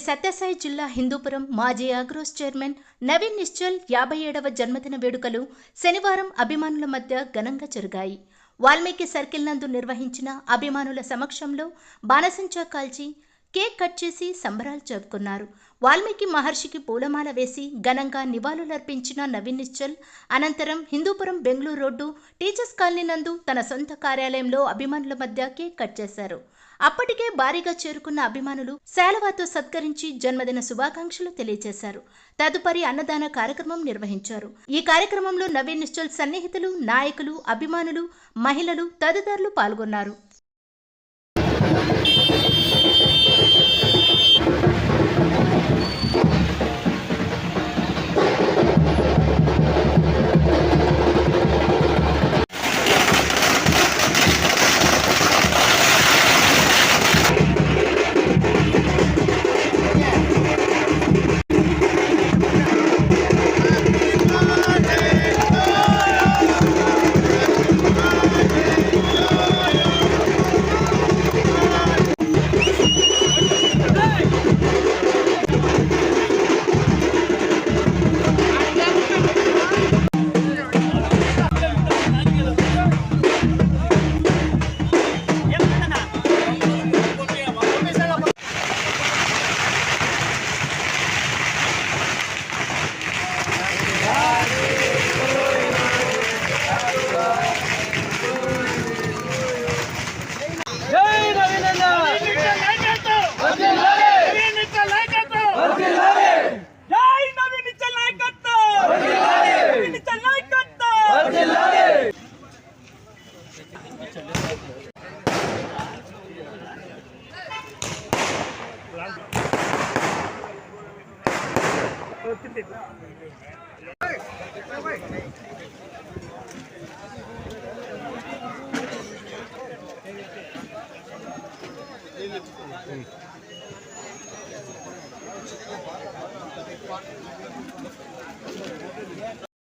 సత్యసాయి జిల్లా హిందూపురం మాజీ ఆగ్రోస్ చైర్మన్ నవీన్ నిశ్చల్ 57వ జన్మదిన వేడుకలు శనివారం అభిమానుల మధ్య ఘనంగా జరిగాయి. వాల్మీకి సర్కిల్ నందు నిర్వహించిన అభిమానుల సమక్షంలో బాణసంచా కాల్చి కేక్ కట్ చేసి సంబరాలు జరుపుకున్నారు. వాల్మీకి మహర్షికి పూలమాల వేసి ఘనంగా నివాళులర్పించిన నవీన్ నిశ్చల్ అనంతరం Hindupuram Bengaluru road teachers colony నందు తన సొంత కార్యాలయంలో అభిమానుల మధ్య కేక్ కట్ చేశారు. అప్పటికే భారీగా చేరుకున్న అభిమానులు శాలువాతో సత్కరించి జన్మదిన శుభాకాంక్షలు తెలియజేశారు. తదుపరి అన్నదాన కార్యక్రమం నిర్వహించారు. ఈ కార్యక్రమంలో నవీన్ నిశ్చల్ సన్నిహితులు, నాయకులు, అభిమానులు, మహిళలు తదితరులు పాల్గొన్నారు.